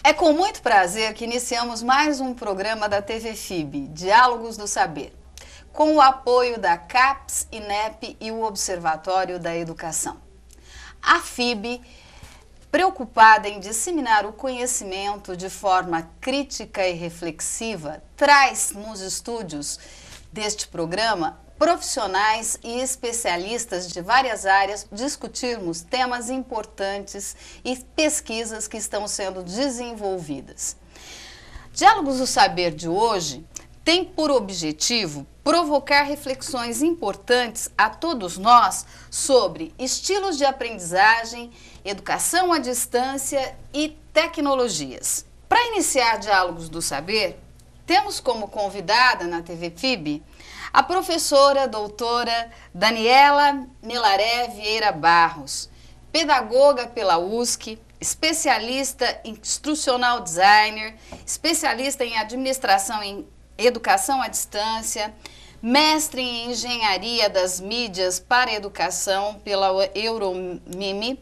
É com muito prazer que iniciamos mais um programa da TV FIB, Diálogos do Saber, com o apoio da CAPES, INEP e o Observatório da Educação. A FIB, preocupada em disseminar o conhecimento de forma crítica e reflexiva, traz nos estúdios deste programa profissionais e especialistas de várias áreas discutirmos temas importantes e pesquisas que estão sendo desenvolvidas. Diálogos do Saber de hoje tem por objetivo provocar reflexões importantes a todos nós sobre estilos de aprendizagem, educação à distância e tecnologias. Para iniciar Diálogos do Saber, temos como convidada na TV FIB a professora doutora Daniela Melaré Vieira Barros, pedagoga pela USC, especialista em instrucional designer, especialista em administração em educação à distância, mestre em engenharia das mídias para educação pela Euromime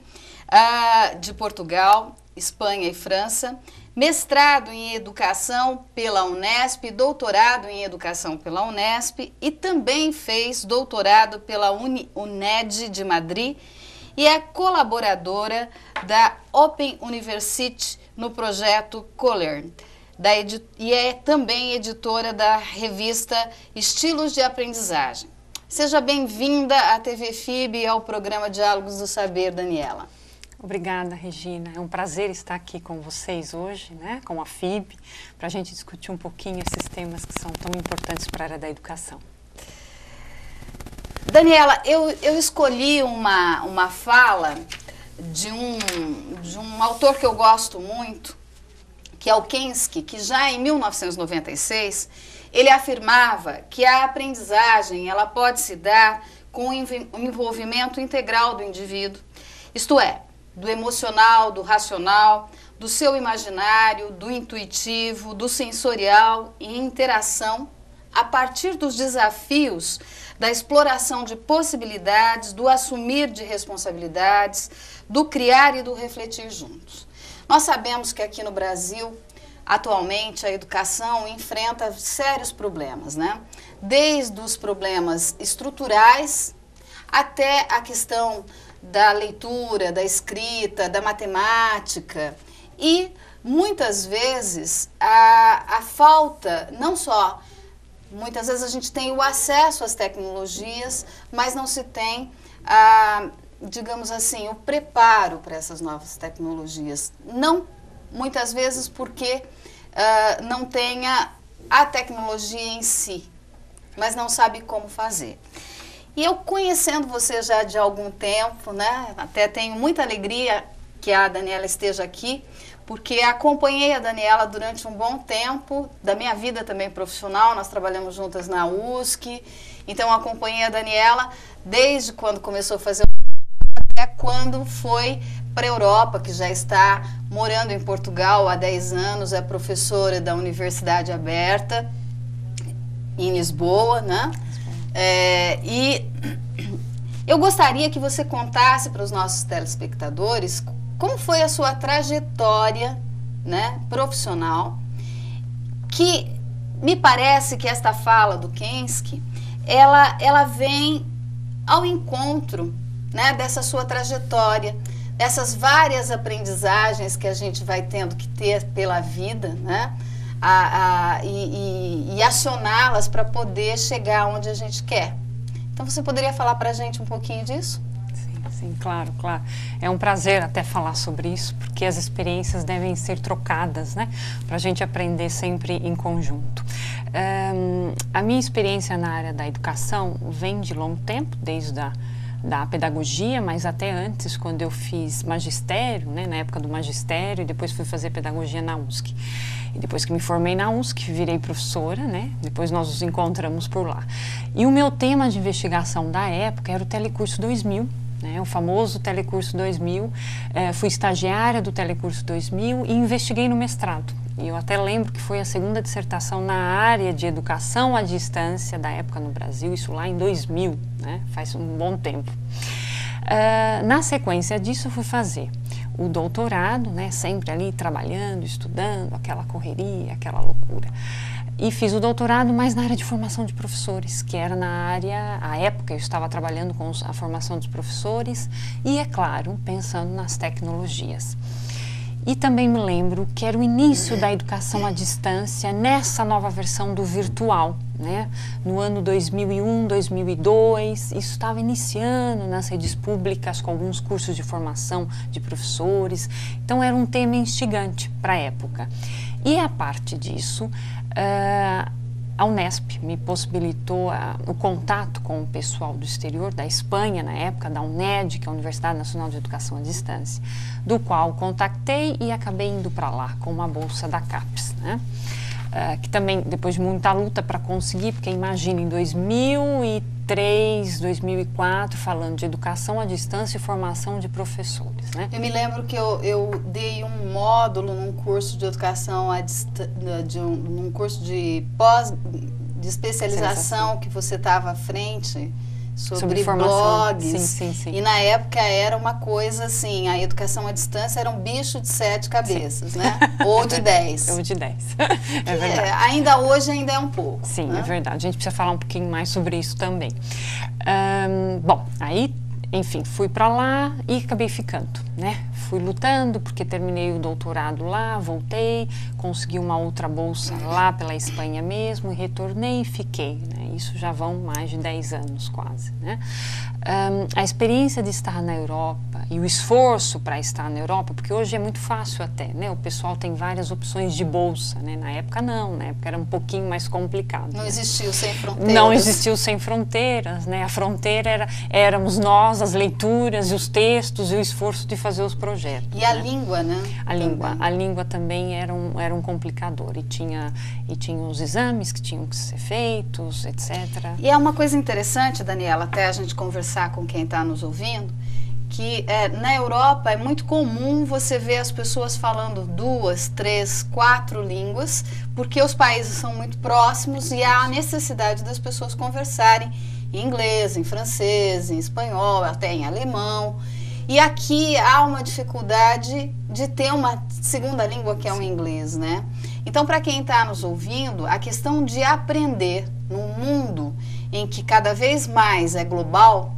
de Portugal, Espanha e França, mestrado em educação pela Unesp, doutorado em educação pela Unesp e também fez doutorado pela UNED de Madrid e é colaboradora da Open University no projeto CoLearn e é também editora da revista Estilos de Aprendizagem. Seja bem-vinda à TV FIB e ao programa Diálogos do Saber, Daniela. Obrigada, Regina. É um prazer estar aqui com vocês hoje, né, com a FIB, para a gente discutir um pouquinho esses temas que são tão importantes para a área da educação. Daniela, eu escolhi uma fala de um autor que eu gosto muito, que é o Kensky, que já em 1996, ele afirmava que a aprendizagem ela pode se dar com o envolvimento integral do indivíduo, isto é, do emocional, do racional, do seu imaginário, do intuitivo, do sensorial e interação a partir dos desafios da exploração de possibilidades, do assumir de responsabilidades, do criar e do refletir juntos. Nós sabemos que aqui no Brasil, atualmente, a educação enfrenta sérios problemas, né? Desde os problemas estruturais até a questão da leitura, da escrita, da matemática e muitas vezes a falta, não só, muitas vezes a gente tem o acesso às tecnologias, mas não se tem, digamos assim, o preparo para essas novas tecnologias. Não, muitas vezes porque não tenha a tecnologia em si, mas não sabe como fazer. E eu conhecendo você já de algum tempo, né, até tenho muita alegria que a Daniela esteja aqui, porque acompanhei a Daniela durante um bom tempo, da minha vida também profissional, nós trabalhamos juntas na USC, então acompanhei a Daniela desde quando começou a fazer até quando foi para a Europa, que já está morando em Portugal há 10 anos, é professora da Universidade Aberta, em Lisboa, né? E eu gostaria que você contasse para os nossos telespectadores como foi a sua trajetória, né, profissional, que me parece que esta fala do Kensky, ela vem ao encontro, né, dessa sua trajetória, dessas várias aprendizagens que a gente vai tendo que ter pela vida, né? E acioná-las para poder chegar onde a gente quer. Então, você poderia falar para a gente um pouquinho disso? Sim, claro, claro. É um prazer até falar sobre isso, porque as experiências devem ser trocadas, né? Para a gente aprender sempre em conjunto. A minha experiência na área da educação vem de longo tempo, desde da pedagogia, mas até antes, quando eu fiz magistério, né, na época do magistério, e depois fui fazer pedagogia na USC. E depois que me formei na USC, virei professora, né, depois nós nos encontramos por lá. E o meu tema de investigação da época era o Telecurso 2000, né, o famoso Telecurso 2000. Fui estagiária do Telecurso 2000 e investiguei no mestrado. E eu até lembro que foi a segunda dissertação na área de educação à distância da época no Brasil, isso lá em 2000, né? Faz um bom tempo. Na sequência disso, eu fui fazer o doutorado, né, sempre ali trabalhando, estudando, aquela correria, aquela loucura. E fiz o doutorado mais na área de formação de professores, que era na área, à época eu estava trabalhando com a formação dos professores e, é claro, pensando nas tecnologias. E também me lembro que era o início da educação à distância nessa nova versão do virtual, né? No ano 2001, 2002, isso estava iniciando nas redes públicas com alguns cursos de formação de professores, então era um tema instigante para a época. E a parte disso, a Unesp me possibilitou o contato com o pessoal do exterior, da Espanha na época, da UNED, que é a Universidade Nacional de Educação à Distância, do qual contactei e acabei indo para lá com uma bolsa da CAPES, né? Que também, depois de muita luta para conseguir, porque imagina, em 2003, 2004, falando de educação à distância e formação de professores, né? Eu me lembro que eu dei um módulo num curso de educação num curso de de especialização que você estava à frente, sobre blogs. Sim. E na época era uma coisa assim, a educação à distância era um bicho de 7 cabeças, né? Ou de 10. Ou de 10. É verdade. Ainda hoje ainda é um pouco. Sim, né? É verdade. A gente precisa falar um pouquinho mais sobre isso também. Bom, aí, enfim, fui para lá e acabei ficando, né? Fui lutando porque terminei o doutorado lá, voltei, consegui uma outra bolsa lá pela Espanha mesmo e retornei e fiquei, né? Isso já vão mais de 10 anos quase, né? A experiência de estar na Europa e o esforço para estar na Europa, porque hoje é muito fácil até, né? O pessoal tem várias opções de bolsa, né? Na época não, na época era um pouquinho mais complicado. Não né? existiu Sem Fronteiras. Não existiu Sem Fronteiras, né? A fronteira éramos nós, as leituras e os textos e o esforço de fazer os projetos. E a língua, né? A língua também era um complicador e tinha os exames que tinham que ser feitos, etc. E é uma coisa interessante, Daniela, até a gente conversar com quem está nos ouvindo, que na Europa é muito comum você ver as pessoas falando 2, 3, 4 línguas, porque os países são muito próximos e há a necessidade das pessoas conversarem em inglês, em francês, em espanhol, até em alemão. E aqui há uma dificuldade de ter uma segunda língua que é o inglês, né? Então, para quem está nos ouvindo, a questão de aprender num mundo em que cada vez mais é global,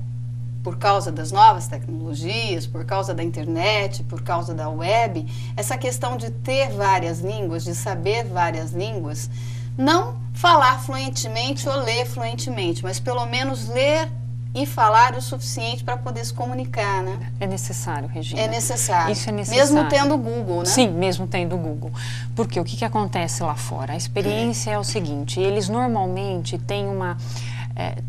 por causa das novas tecnologias, por causa da internet, por causa da web, essa questão de ter várias línguas, de saber várias línguas, não falar fluentemente ou ler fluentemente, mas pelo menos ler e falar o suficiente para poder se comunicar, né? É necessário, Regina. É necessário. Isso é necessário. Mesmo tendo o Google, né? Sim, mesmo tendo o Google. Porque o que acontece lá fora? A experiência é o seguinte, eles normalmente têm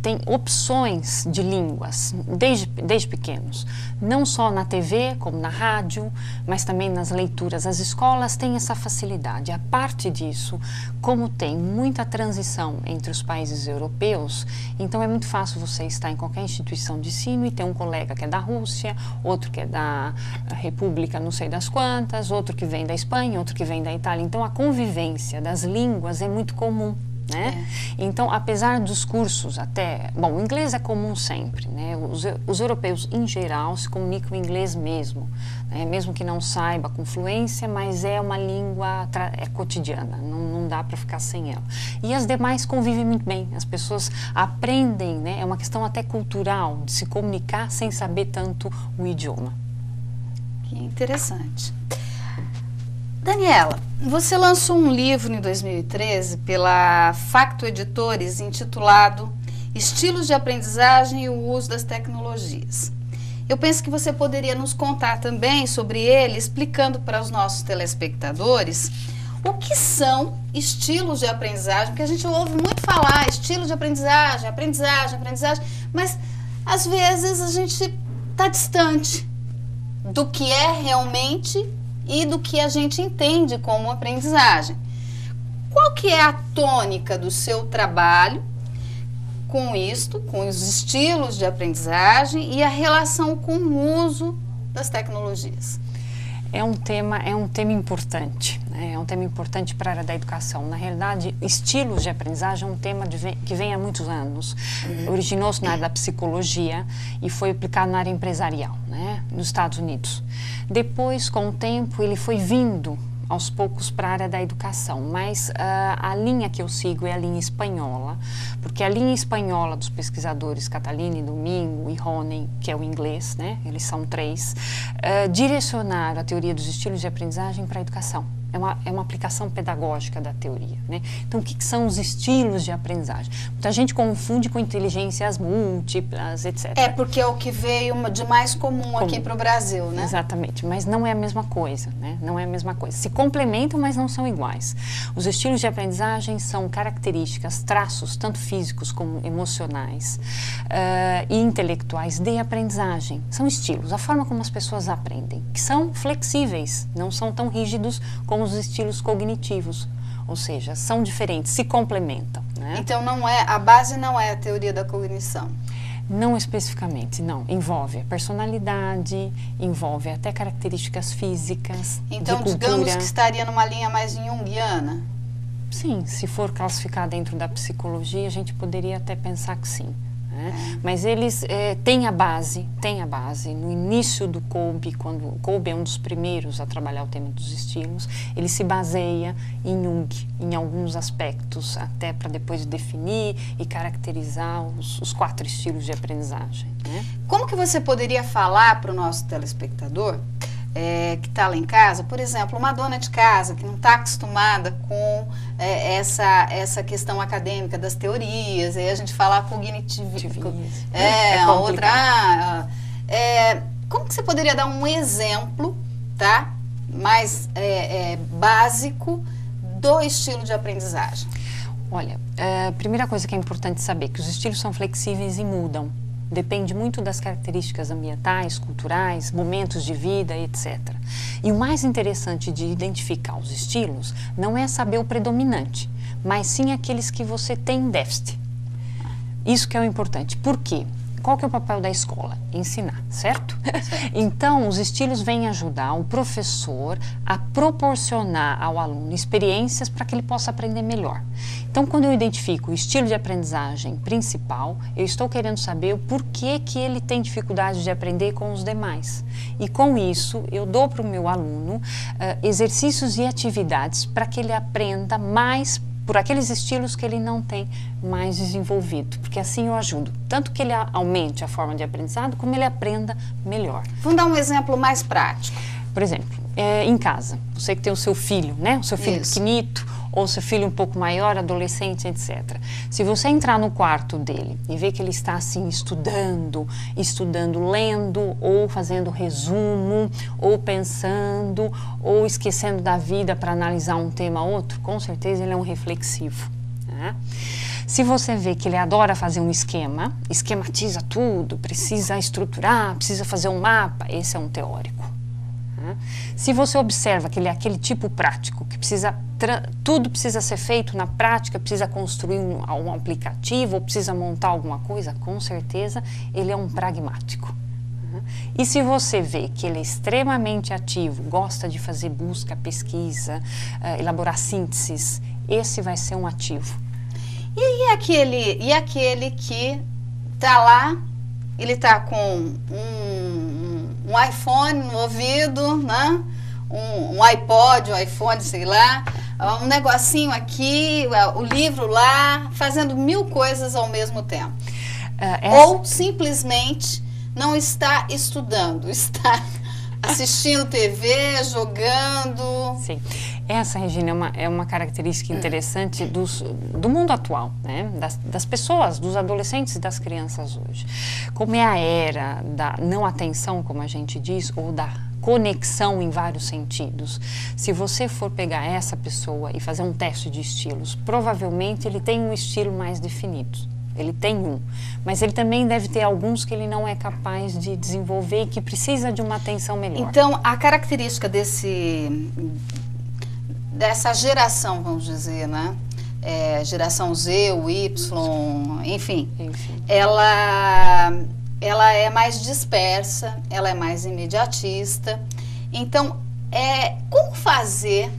tem opções de línguas desde pequenos, não só na TV, como na rádio, mas também nas leituras. As escolas têm essa facilidade. A parte disso, como tem muita transição entre os países europeus, então é muito fácil você estar em qualquer instituição de ensino e ter um colega que é da Rússia, outro que é da República não sei das quantas, outro que vem da Espanha, outro que vem da Itália. Então a convivência das línguas é muito comum. Né? Então, apesar dos cursos o inglês é comum sempre, né? Os europeus em geral se comunicam em inglês mesmo, né? Mesmo que não saiba com fluência, mas é uma língua cotidiana, não dá para ficar sem ela. E as demais convivem muito bem, as pessoas aprendem, né? É uma questão até cultural, de se comunicar sem saber tanto o idioma. Que interessante. Daniela, você lançou um livro em 2013 pela Facto Editores intitulado Estilos de Aprendizagem e o Uso das Tecnologias. Eu penso que você poderia nos contar também sobre ele, explicando para os nossos telespectadores o que são estilos de aprendizagem, porque a gente ouve muito falar estilo de aprendizagem, mas às vezes a gente está distante do que é realmente e do que a gente entende como aprendizagem. Qual que é a tônica do seu trabalho com isto, com os estilos de aprendizagem e a relação com o uso das tecnologias? É um tema importante, né? É um tema importante para a área da educação. Na realidade, estilos de aprendizagem é um tema que vem há muitos anos. Originou-se na área da psicologia e foi aplicado na área empresarial, né? Nos Estados Unidos. Depois, com o tempo, ele foi vindo aos poucos para a área da educação, mas a linha que eu sigo é a linha espanhola, porque a linha espanhola dos pesquisadores Catalini, Domingo e Honen, que é o inglês, né? Eles são três, direcionaram a teoria dos estilos de aprendizagem para a educação. É uma aplicação pedagógica da teoria, né? Então, o que são os estilos de aprendizagem? Muita gente confunde com inteligências múltiplas, etc. É porque é o que veio de mais comum aqui para o Brasil, né? Exatamente, mas não é a mesma coisa, né? Não é a mesma coisa. Se complementam, mas não são iguais. Os estilos de aprendizagem são características, traços, tanto físicos como emocionais e intelectuais de aprendizagem. São estilos, a forma como as pessoas aprendem, que são flexíveis, não são tão rígidos como os estilos cognitivos, ou seja, são diferentes, se complementam, né? Então a base não é a teoria da cognição. Não especificamente, não. Envolve a personalidade, envolve até características físicas, então, de cultura. digamos que estaria numa linha mais junguiana? Sim, se for classificar dentro da psicologia, a gente poderia até pensar que sim. Né? Mas eles têm a base. No início do Kolbe, quando o Kolbe é um dos primeiros a trabalhar o tema dos estilos, ele se baseia em Jung, em alguns aspectos, até para depois definir e caracterizar os 4 estilos de aprendizagem. Né? Como que você poderia falar para o nosso telespectador que está lá em casa, por exemplo, uma dona de casa que não está acostumada com essa questão acadêmica das teorias, aí a gente fala cognitivismo, a outra... como que você poderia dar um exemplo, tá, mais básico do estilo de aprendizagem? Olha, a primeira coisa que é importante saber é que os estilos são flexíveis e mudam. Depende muito das características ambientais, culturais, momentos de vida, etc. E o mais interessante de identificar os estilos não é saber o predominante, mas sim aqueles que você tem déficit. Isso que é o importante. Por quê? Qual que é o papel da escola? Ensinar, certo? Então, os estilos vêm ajudar o professor a proporcionar ao aluno experiências para que ele possa aprender melhor. Então, quando eu identifico o estilo de aprendizagem principal, eu estou querendo saber o porquê que ele tem dificuldade de aprender com os demais. E com isso, eu dou para o meu aluno exercícios e atividades para que ele aprenda mais por aqueles estilos que ele não tem mais desenvolvido, porque assim eu ajudo, tanto que ele aumente a forma de aprendizado, como ele aprenda melhor. Vamos dar um exemplo mais prático. Por exemplo, em casa, você que tem o seu filho, né? O seu filho pequenito, ou seu filho um pouco maior, adolescente, etc. Se você entrar no quarto dele e ver que ele está assim estudando, lendo, ou fazendo resumo, ou pensando, ou esquecendo da vida para analisar um tema ou outro, com certeza ele é um reflexivo. Né? Se você vê que ele adora fazer um esquema, esquematiza tudo, precisa estruturar, precisa fazer um mapa, esse é um teórico. Se você observa que ele é aquele tipo prático, que tudo precisa ser feito na prática, precisa construir um aplicativo ou precisa montar alguma coisa, com certeza ele é um pragmático. E se você vê que ele é extremamente ativo, gosta de fazer busca, pesquisa, elaborar sínteses, esse vai ser um ativo. E aquele que está lá, ele está com um iPhone no ouvido, né? Um iPod, um iPhone, sei lá, um negocinho aqui, o livro lá, fazendo 1000 coisas ao mesmo tempo. Ou simplesmente não está estudando, está assistindo TV, jogando. Sim. Essa, Regina, é uma característica interessante do mundo atual, né? Das pessoas, dos adolescentes e das crianças hoje. Como é a era da não atenção, como a gente diz, ou da conexão em vários sentidos. Se você for pegar essa pessoa e fazer um teste de estilos, provavelmente ele tem um estilo mais definido. Ele tem mas ele também deve ter alguns que ele não é capaz de desenvolver e que precisa de uma atenção melhor. Então, a característica dessa geração, vamos dizer, né? Geração Z, o Y, enfim. Ela é mais dispersa, ela é mais imediatista. Então, Como fazer,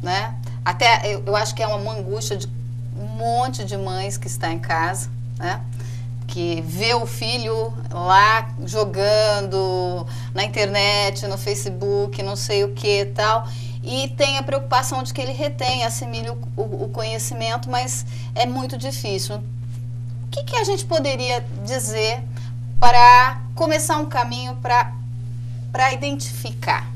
né? Até eu acho que é uma angústia de um monte de mães que está em casa, né? Que vê o filho lá jogando na internet, no Facebook, não sei o que e tal, e tem a preocupação de que ele retenha, assimile o conhecimento, mas é muito difícil. O que a gente poderia dizer para começar um caminho para identificar?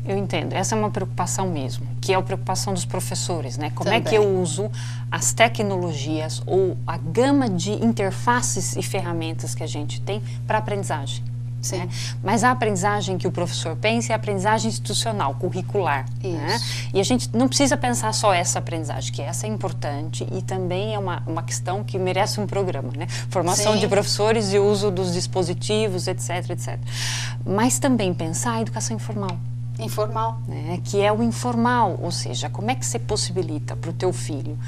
Eu entendo, essa é uma preocupação mesmo, que é a preocupação dos professores, né? Como Também. É que eu uso as tecnologias ou a gama de interfaces e ferramentas que a gente tem para aprendizagem. Sim. Né? Mas a aprendizagem que o professor pensa é a aprendizagem institucional, curricular. Né? E a gente não precisa pensar só essa aprendizagem, que essa é importante e também é uma questão que merece um programa, né? Formação Sim. de professores e uso dos dispositivos, etc, etc. Mas também pensar a educação informal. Informal. Né, que é o informal, ou seja, como é que você possibilita para o teu filho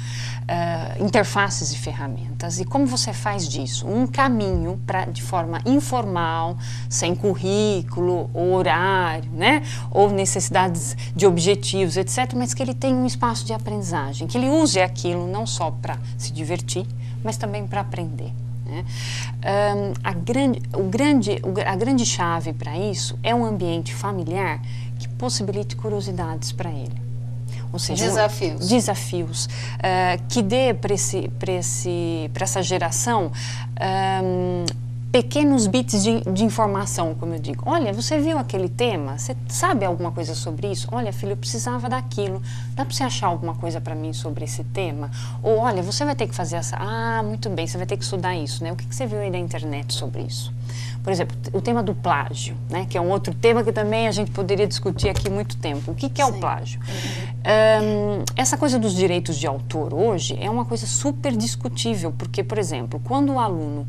interfaces e ferramentas e como você faz disso um caminho de forma informal, sem currículo ou horário, né, ou necessidades de objetivos, etc, mas que ele tenha um espaço de aprendizagem, que ele use aquilo não só para se divertir, mas também para aprender. Né? A grande chave para isso é um ambiente familiar que possibilite curiosidades para ele. Ou seja, desafios que dê para essa geração pequenos bits de informação, como eu digo. Olha, você viu aquele tema? Você sabe alguma coisa sobre isso? Olha, filho, eu precisava daquilo. Dá para você achar alguma coisa para mim sobre esse tema? Ou, olha, você vai ter que fazer essa... Ah, muito bem, você vai ter que estudar isso, né? O que você viu aí na internet sobre isso? Por exemplo, o tema do plágio, né? Que é um outro tema que também a gente poderia discutir aqui muito tempo. O que é o plágio? Essa coisa dos direitos de autor hoje é uma coisa super discutível, porque, por exemplo, quando o aluno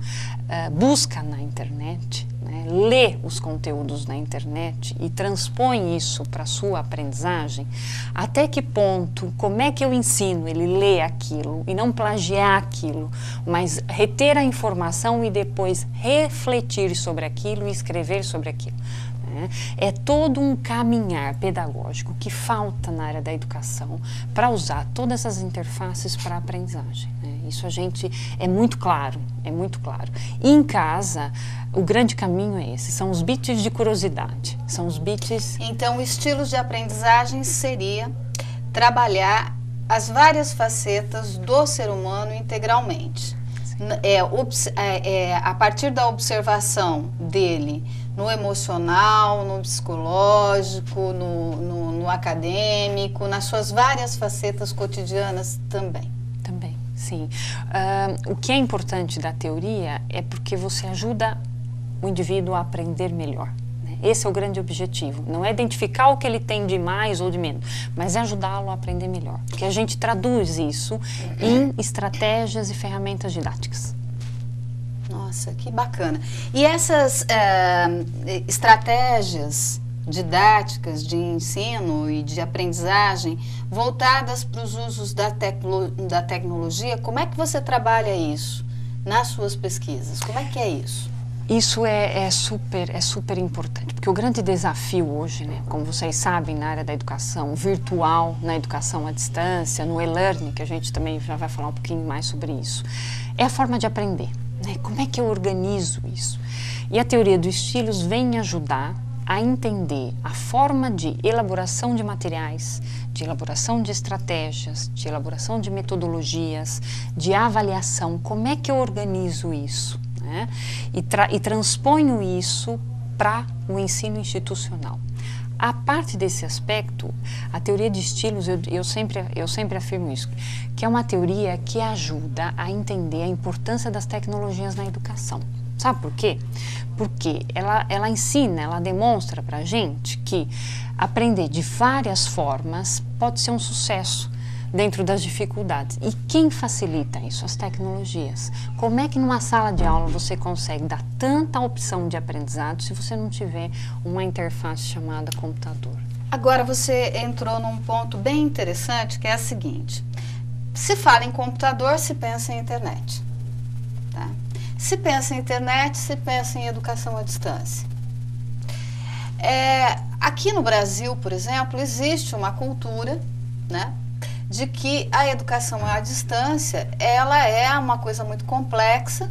busca na internet, né, lê os conteúdos na internet e transpõe isso para a sua aprendizagem, até que ponto, como é que eu ensino ele ler aquilo e não plagiar aquilo, mas reter a informação e depois refletir sobre aquilo e escrever sobre aquilo. É todo um caminhar pedagógico que falta na área da educação para usar todas essas interfaces para a aprendizagem. Né? Isso a gente é muito claro, é muito claro. E em casa, o grande caminho é esse, são os bits de curiosidade, são os bits... Então, estilos de aprendizagem seria trabalhar as várias facetas do ser humano integralmente. A partir da observação dele no emocional, no psicológico, no acadêmico, nas suas várias facetas cotidianas também. Também, sim. O que é importante da teoria é porque você ajuda o indivíduo a aprender melhor. Né? Esse é o grande objetivo. Não é identificar o que ele tem de mais ou de menos, mas é ajudá-lo a aprender melhor. Porque a gente traduz isso em estratégias e ferramentas didáticas. Nossa, que bacana. E essas estratégias didáticas de ensino e de aprendizagem voltadas para os usos da tecnologia, como é que você trabalha isso nas suas pesquisas? Como é que é isso? Isso é super importante, porque o grande desafio hoje, né, como vocês sabem, na área da educação virtual, na educação à distância, no e-learning, que a gente também já vai falar um pouquinho mais sobre isso, é a forma de aprender. Né? Como é que eu organizo isso? E a teoria dos estilos vem ajudar a entender a forma de elaboração de materiais, de elaboração de estratégias, de elaboração de metodologias, de avaliação, como é que eu organizo isso, né? E transponho isso para o ensino institucional. A parte desse aspecto, a teoria de estilos, eu sempre afirmo isso, que é uma teoria que ajuda a entender a importância das tecnologias na educação. Sabe por quê? Porque ela ensina, ela demonstra para a gente que aprender de várias formas pode ser um sucesso dentro das dificuldades. E quem facilita isso? As tecnologias. Como é que numa sala de aula você consegue dar tanta opção de aprendizado se você não tiver uma interface chamada computador? Agora você entrou num ponto bem interessante, que é a seguinte: se fala em computador, se pensa em internet. Tá? Se pensa em internet, se pensa em educação à distância. Aqui no Brasil, por exemplo, existe uma cultura, né, de que a educação à distância, ela é uma coisa muito complexa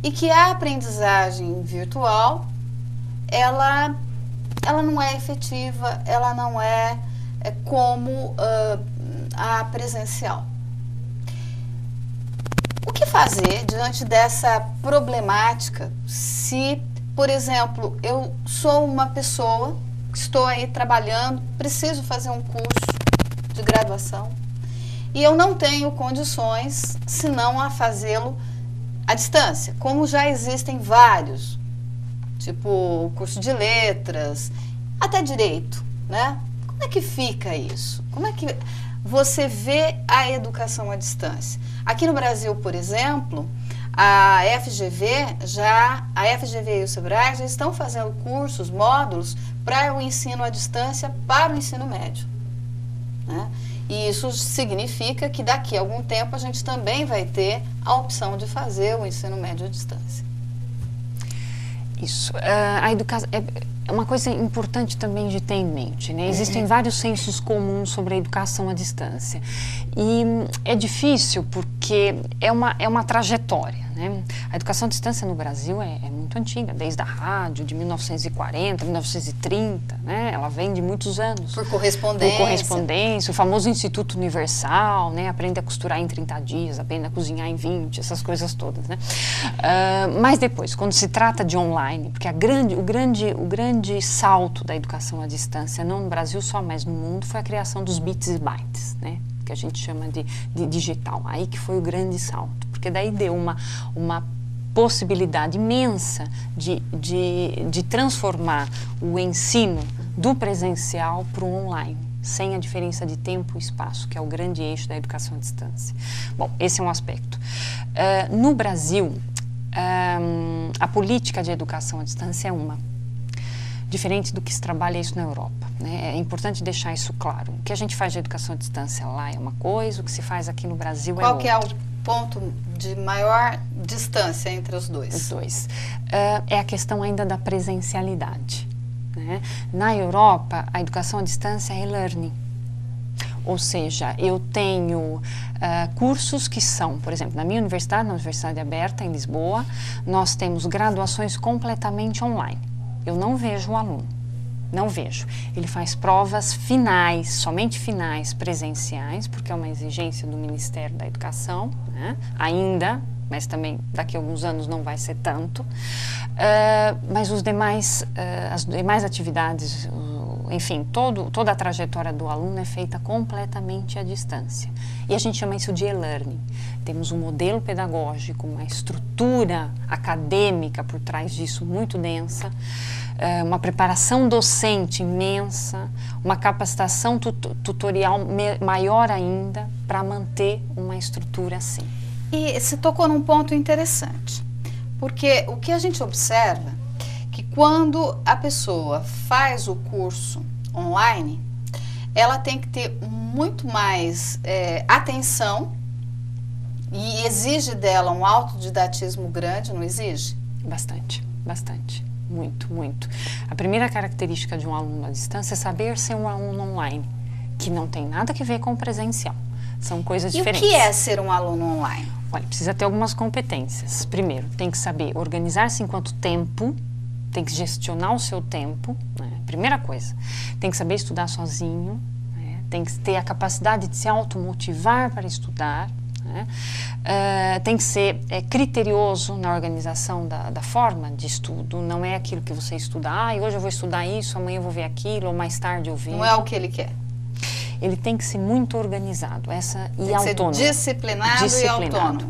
e que a aprendizagem virtual, ela não é efetiva, ela não é como a presencial. O que fazer diante dessa problemática se, por exemplo, eu sou uma pessoa que estou aí trabalhando, preciso fazer um curso de graduação e eu não tenho condições senão a fazê-lo à distância, como já existem vários, tipo curso de letras, até direito, né? Como é que fica isso? Como é que você vê a educação à distância? Aqui no Brasil, por exemplo, a FGV e o Sebrae já estão fazendo cursos, módulos para o ensino à distância para o ensino médio, né? E isso significa que daqui a algum tempo a gente também vai ter a opção de fazer o ensino médio à distância. Isso. A educação é uma coisa importante também de ter em mente, né? Existem vários sensos comuns sobre a educação à distância. E é difícil porque é uma trajetória, né? A educação à distância no Brasil é muito antiga, desde a rádio, de 1940, 1930, né? Ela vem de muitos anos. Por correspondência. Por correspondência, o famoso Instituto Universal, né? Aprende a costurar em 30 dias, aprende a cozinhar em 20, essas coisas todas, né? Mas depois, quando se trata de online, porque o grande salto da educação à distância, não no Brasil só, mas no mundo, foi a criação dos bits e bytes, né? Que a gente chama de digital. Aí que foi o grande salto, porque daí deu uma possibilidade imensa de transformar o ensino do presencial para o online, sem a diferença de tempo e espaço, que é o grande eixo da educação à distância. Bom, esse é um aspecto. No Brasil, a política de educação à distância é uma, diferente do que se trabalha isso na Europa, né? É importante deixar isso claro. O que a gente faz de educação à distância lá é uma coisa, o que se faz aqui no Brasil é outra. Qual que é o ponto de maior distância entre os dois? Os dois. É a questão ainda da presencialidade, né? Na Europa, a educação à distância é e-learning. Ou seja, eu tenho cursos que são, por exemplo, na minha universidade, na Universidade Aberta, em Lisboa, nós temos graduações completamente online. Eu não vejo o aluno, não vejo. Ele faz provas finais, somente finais, presenciais, porque é uma exigência do Ministério da Educação, né? Ainda, mas também daqui a alguns anos não vai ser tanto. Mas as demais atividades, enfim, toda a trajetória do aluno é feita completamente à distância. E a gente chama isso de e-learning. Temos um modelo pedagógico, uma estrutura acadêmica por trás disso muito densa, uma preparação docente imensa, uma capacitação tutorial maior ainda para manter uma estrutura assim. E se tocou num ponto interessante, porque o que a gente observa que quando a pessoa faz o curso online, ela tem que ter muito mais atenção e exige dela um autodidatismo grande, não exige? Bastante, bastante. Muito, muito. A primeira característica de um aluno à distância é saber ser um aluno online, que não tem nada a ver com o presencial. São coisas diferentes. E o que é ser um aluno online? Olha, precisa ter algumas competências. Primeiro, tem que saber organizar-se enquanto tempo, tem que gestionar o seu tempo, né? Primeira coisa. Tem que saber estudar sozinho, né? Tem que ter a capacidade de se automotivar para estudar, né? Tem que ser criterioso na organização da forma de estudo. Não é aquilo que você estuda, hoje eu vou estudar isso, amanhã eu vou ver aquilo, ou mais tarde eu vejo. Não é o que ele quer. Ele tem que ser muito organizado e autônomo. Ser disciplinado e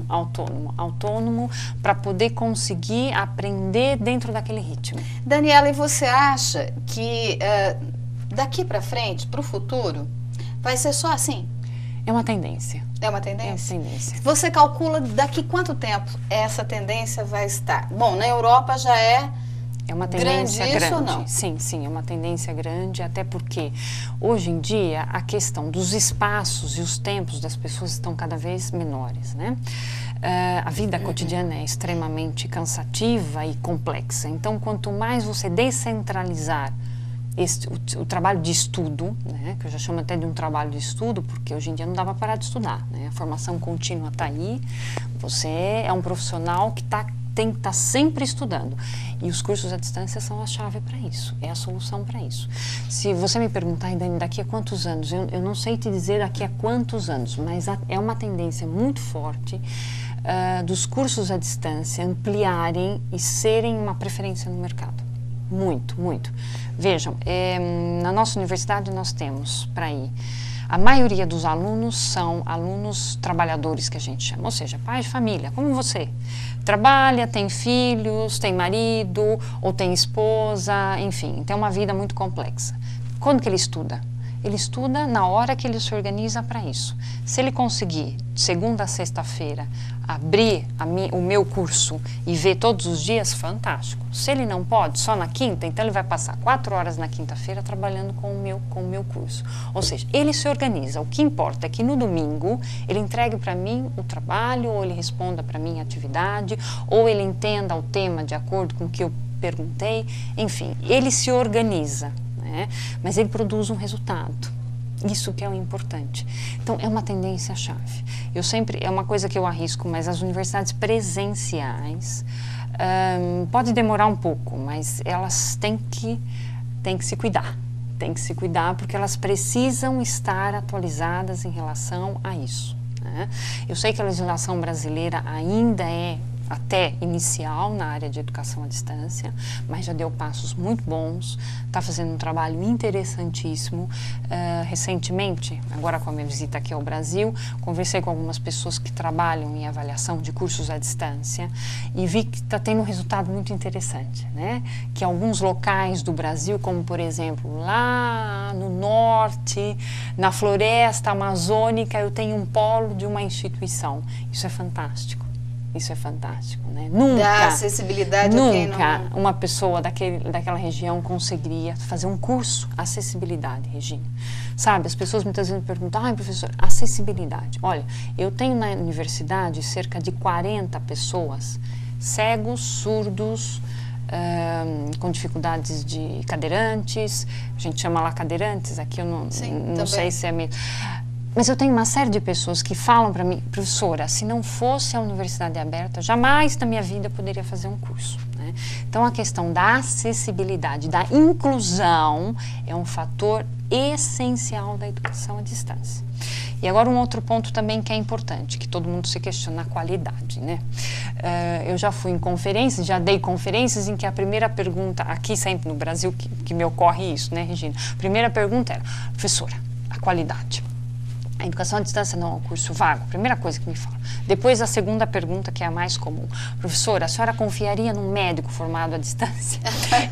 autônomo. Autônomo para poder conseguir aprender dentro daquele ritmo. Daniela, e você acha que daqui para frente, para o futuro, vai ser só assim? É uma tendência. É uma tendência? É uma tendência. Você calcula daqui quanto tempo essa tendência vai estar? Bom, na Europa já é uma tendência grande. Ou não? Sim, é uma tendência grande, até porque hoje em dia a questão dos espaços e os tempos das pessoas estão cada vez menores, né? A vida cotidiana é extremamente cansativa e complexa, então quanto mais você descentralizar o trabalho de estudo, né, que eu já chamo até de um trabalho de estudo, porque hoje em dia não dá para parar de estudar, né, a formação contínua está aí, você é um profissional que tem que estar sempre estudando, e os cursos à distância são a chave para isso, é a solução para isso. Se você me perguntar, Dani, daqui a quantos anos, eu não sei te dizer daqui a quantos anos, mas é uma tendência muito forte dos cursos à distância ampliarem e serem uma preferência no mercado. Muito, muito. Vejam, na nossa universidade nós temos para ir, a maioria dos alunos são alunos trabalhadores, que a gente chama, ou seja, pais de família, como você. Trabalha, tem filhos, tem marido, ou tem esposa, enfim, tem uma vida muito complexa. Quando que ele estuda? Ele estuda na hora que ele se organiza para isso. Se ele conseguir, de segunda a sexta-feira, abrir o meu curso e ver todos os dias, fantástico. Se ele não pode, só na quinta, então ele vai passar 4 horas na quinta-feira trabalhando com o meu curso. Ou seja, ele se organiza. O que importa é que no domingo ele entregue para mim o trabalho, ou ele responda para mim a atividade, ou ele entenda o tema de acordo com o que eu perguntei. Enfim, ele se organiza. Mas ele produz um resultado, isso que é o importante. Então é uma tendência chave. Eu sempre, é uma coisa que eu arrisco, mas as universidades presenciais pode demorar um pouco, mas elas têm que se cuidar. Tem que se cuidar porque elas precisam estar atualizadas em relação a isso, né? Eu sei que a legislação brasileira ainda é até inicial na área de educação à distância, mas já deu passos muito bons, está fazendo um trabalho interessantíssimo. Recentemente, agora com a minha visita aqui ao Brasil, conversei com algumas pessoas que trabalham em avaliação de cursos à distância e vi que está tendo um resultado muito interessante, né? Que alguns locais do Brasil, como por exemplo, lá no norte, na floresta amazônica, eu tenho um polo de uma instituição. Isso é fantástico. Isso é fantástico, né? Dá acessibilidade a quem não... uma pessoa daquela região conseguiria fazer um curso acessibilidade, Regina. Sabe, as pessoas muitas vezes me perguntam, professor, acessibilidade. Olha, eu tenho na universidade cerca de 40 pessoas, cegos, surdos, com dificuldades de cadeirantes, a gente chama lá cadeirantes, aqui eu não sei se é mesmo... Mas eu tenho uma série de pessoas que falam para mim, professora, se não fosse a universidade aberta, jamais na minha vida eu poderia fazer um curso, né? Então a questão da acessibilidade, da inclusão é um fator essencial da educação à distância. E agora um outro ponto também que é importante, que todo mundo se questiona a qualidade, né? Eu já fui em conferências, já dei conferências em que a primeira pergunta, aqui sempre no Brasil que me ocorre isso, né, Regina? A primeira pergunta era, professora, a qualidade. A educação à distância não é um curso vago? Primeira coisa que me fala. Depois a segunda pergunta, que é a mais comum. Professora, a senhora confiaria num médico formado à distância?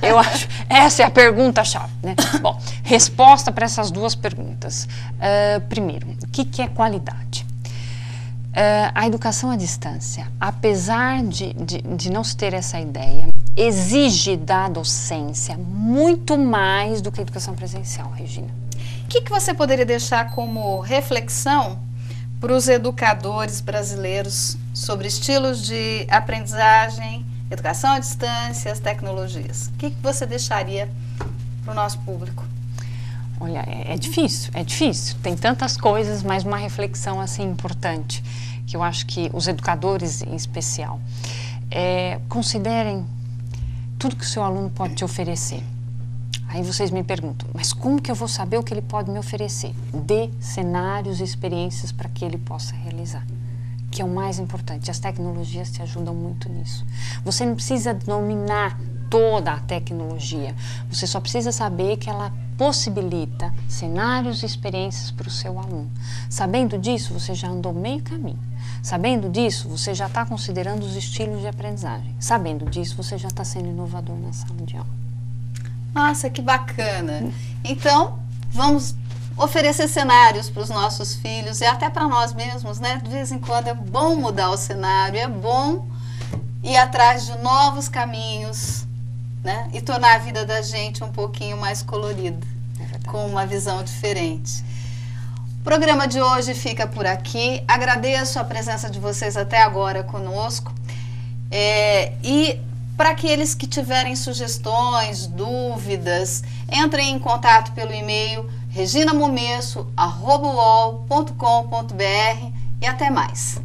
Eu acho, essa é a pergunta-chave, né? Bom, resposta para essas duas perguntas. Primeiro, o que é qualidade? A educação à distância, apesar de não se ter essa ideia, exige da docência muito mais do que a educação presencial, Regina. O que você poderia deixar como reflexão para os educadores brasileiros sobre estilos de aprendizagem, educação à distância, as tecnologias? O que você deixaria para o nosso público? Olha, é difícil. Tem tantas coisas, mas uma reflexão assim importante, que eu acho que os educadores em especial, considerem tudo que o seu aluno pode te oferecer. Aí vocês me perguntam, mas como que eu vou saber o que ele pode me oferecer? Dê cenários e experiências para que ele possa realizar, que é o mais importante. As tecnologias te ajudam muito nisso. Você não precisa dominar toda a tecnologia, você só precisa saber que ela possibilita cenários e experiências para o seu aluno. Sabendo disso, você já andou meio caminho. Sabendo disso, você já está considerando os estilos de aprendizagem. Sabendo disso, você já está sendo inovador na sala de aula. Nossa, que bacana! Então, vamos oferecer cenários para os nossos filhos e até para nós mesmos, né? De vez em quando é bom mudar o cenário, é bom ir atrás de novos caminhos, né? E tornar a vida da gente um pouquinho mais colorida, com uma visão diferente. O programa de hoje fica por aqui. Agradeço a presença de vocês até agora conosco. E Para aqueles que tiverem sugestões, dúvidas, entrem em contato pelo e-mail reginamomesso@uol.com.br e até mais.